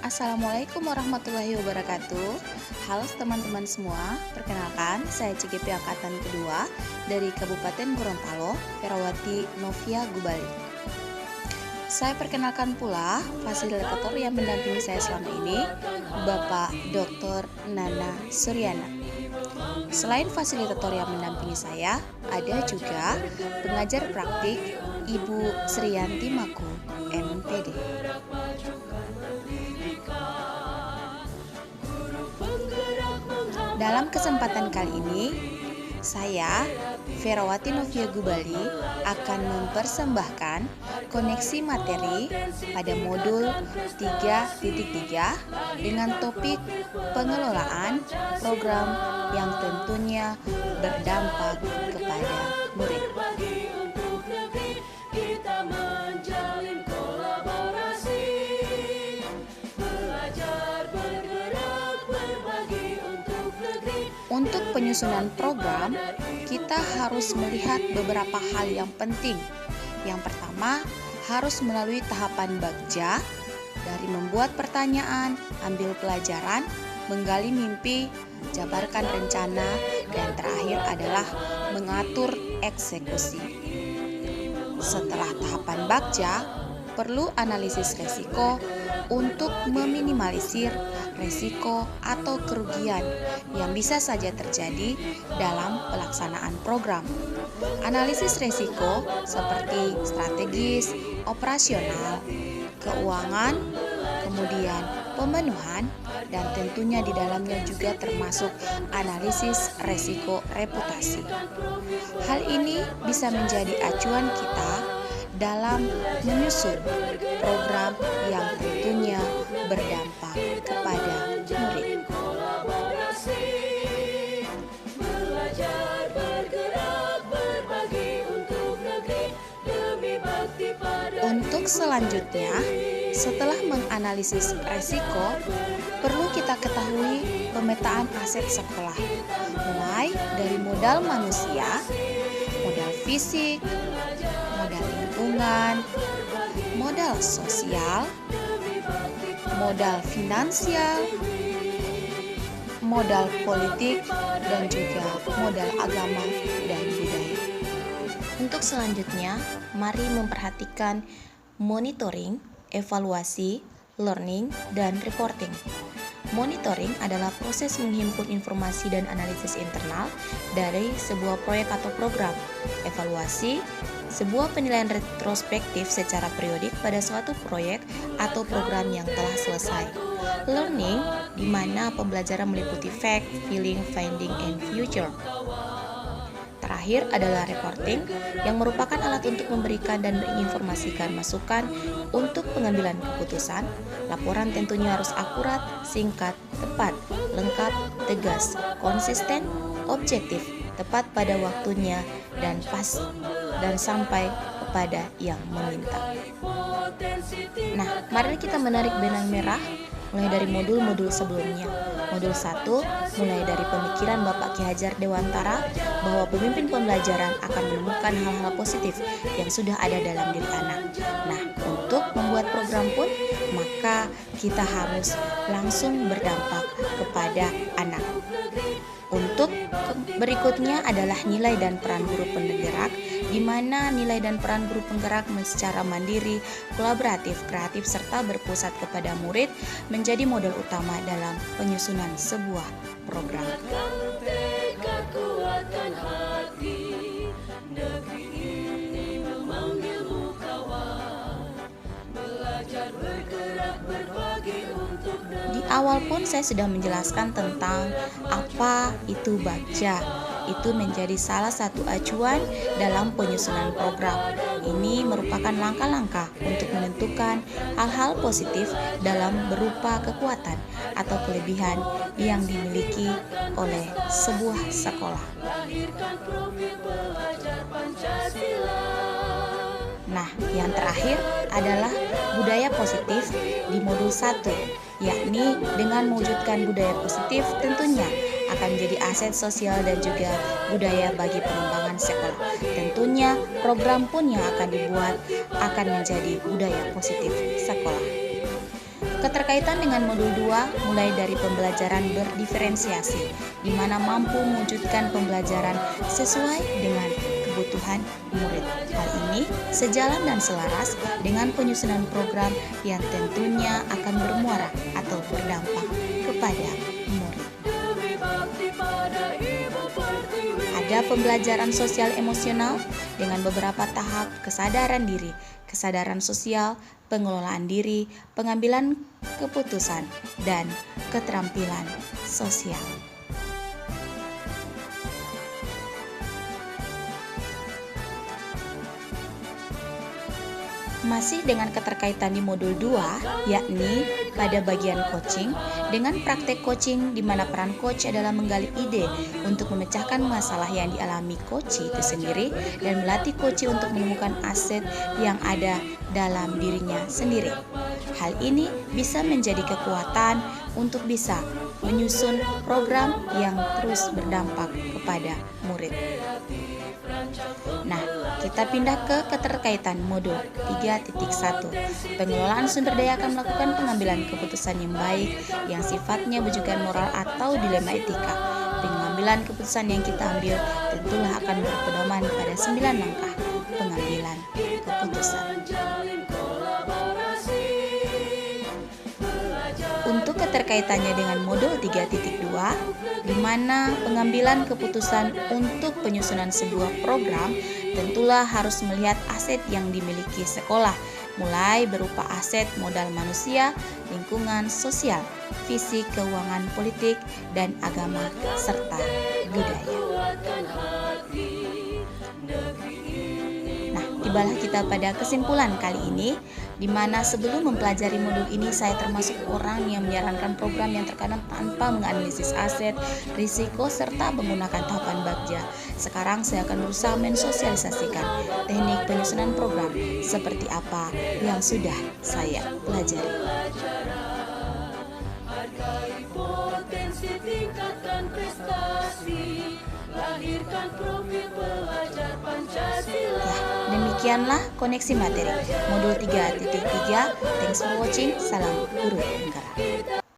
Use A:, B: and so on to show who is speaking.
A: Assalamualaikum warahmatullahi wabarakatuh. Halo teman-teman semua, perkenalkan saya CGP Angkatan Kedua dari Kabupaten Gorontalo, Ferawati Novia Gubali. Saya perkenalkan pula fasilitator yang mendampingi saya selama ini, Bapak Dr. Nana Suryana. Selain fasilitator yang mendampingi saya, ada juga pengajar praktik Ibu Sriyanti Mako, MPD. Dalam kesempatan kali ini, saya, Ferawati Novia Gubali, akan mempersembahkan koneksi materi pada modul 3.3 dengan topik pengelolaan program yang tentunya berdampak kepada murid. Untuk penyusunan program, kita harus melihat beberapa hal yang penting. Yang pertama, harus melalui tahapan bagja, dari membuat pertanyaan, ambil pelajaran, menggali mimpi, jabarkan rencana, dan terakhir adalah mengatur eksekusi. Setelah tahapan bagja, perlu analisis resiko untuk meminimalisir resiko atau kerugian yang bisa saja terjadi dalam pelaksanaan program. Analisis resiko seperti strategis, operasional, keuangan, kemudian pemenuhan, dan tentunya di dalamnya juga termasuk analisis resiko reputasi. Hal ini bisa menjadi acuan kita dalam menyusun program yang tentunya berdampak kepada murid. Untuk selanjutnya, setelah menganalisis resiko, perlu kita ketahui pemetaan aset sekolah, mulai dari modal manusia, modal fisik, modal lingkungan, modal sosial, modal finansial, modal politik, dan juga modal agama dan budaya. Untuk selanjutnya, mari memperhatikan monitoring, evaluasi, learning, dan reporting. Monitoring adalah proses menghimpun informasi dan analisis internal dari sebuah proyek atau program. Evaluasi, sebuah penilaian retrospektif secara periodik pada suatu proyek atau program yang telah selesai. Learning, di mana pembelajaran meliputi fact, feeling, finding, and future. Terakhir adalah reporting, yang merupakan alat untuk memberikan dan menginformasikan masukan untuk pengambilan keputusan. Laporan tentunya harus akurat, singkat, tepat, lengkap, tegas, konsisten, objektif, tepat pada waktunya, dan pas, dan sampai kepada yang meminta. Nah, mari kita menarik benang merah mulai dari modul-modul sebelumnya. Modul 1 mulai dari pemikiran Bapak Ki Hajar Dewantara bahwa pemimpin pembelajaran akan menemukan hal-hal positif yang sudah ada dalam diri anak. Nah, untuk membuat program pun maka kita harus langsung berdampak kepada anak. Untuk berikutnya adalah nilai dan peran guru penggerak, di mana nilai dan peran guru penggerak secara mandiri, kolaboratif, kreatif, serta berpusat kepada murid menjadi modal utama dalam penyusunan sebuah program. Di awal pun saya sudah menjelaskan tentang apa itu bagja. Itu menjadi salah satu acuan dalam penyusunan program. Ini merupakan langkah-langkah untuk menentukan hal-hal positif dalam berupa kekuatan atau kelebihan yang dimiliki oleh sebuah sekolah. Nah, yang terakhir adalah budaya positif di modul 1, yakni dengan mewujudkan budaya positif tentunya akan menjadi aset sosial dan juga budaya bagi pengembangan sekolah. Tentunya program pun yang akan dibuat akan menjadi budaya positif sekolah. Keterkaitan dengan modul 2 mulai dari pembelajaran berdiferensiasi, di mana mampu mewujudkan pembelajaran sesuai dengan kebutuhan murid. Hal ini sejalan dan selaras dengan penyusunan program yang tentunya akan bermuara atau berdampak kepada murid. Ada pembelajaran sosial emosional dengan beberapa tahap kesadaran diri, kesadaran sosial, pengelolaan diri, pengambilan keputusan, dan keterampilan sosial. Masih dengan keterkaitan di modul 2, yakni pada bagian coaching, dengan praktek coaching di mana peran coach adalah menggali ide untuk memecahkan masalah yang dialami coach itu sendiri dan melatih coach untuk menemukan aset yang ada dalam dirinya sendiri. Hal ini bisa menjadi kekuatan untuk bisa menyusun program yang terus berdampak kepada murid. Nah, kita pindah ke keterkaitan modul 3.1. Pengelolaan sumber daya akan melakukan pengambilan keputusan yang baik yang sifatnya bujukan moral atau dilema etika. Pengambilan keputusan yang kita ambil tentulah akan berpedoman pada 9 langkah pengambilan keputusan. Untuk keterkaitannya dengan modul 3.2, di mana pengambilan keputusan untuk penyusunan sebuah program tentulah harus melihat aset yang dimiliki sekolah, mulai berupa aset modal manusia, lingkungan sosial, fisik, keuangan, politik, dan agama, serta budaya. Nah, tibalah kita pada kesimpulan kali ini, di mana sebelum mempelajari modul ini saya termasuk orang yang menyarankan program yang terkadang tanpa menganalisis aset, risiko, serta menggunakan tahapan bagja. Sekarang saya akan berusaha mensosialisasikan teknik penyusunan program seperti apa yang sudah saya pelajari. Hargai potensi, tingkatkan prestasi, lahirkan profil pelajar Pancasila. Demikianlah koneksi materi modul 3.3. Thanks for watching. Salam Guru Negara.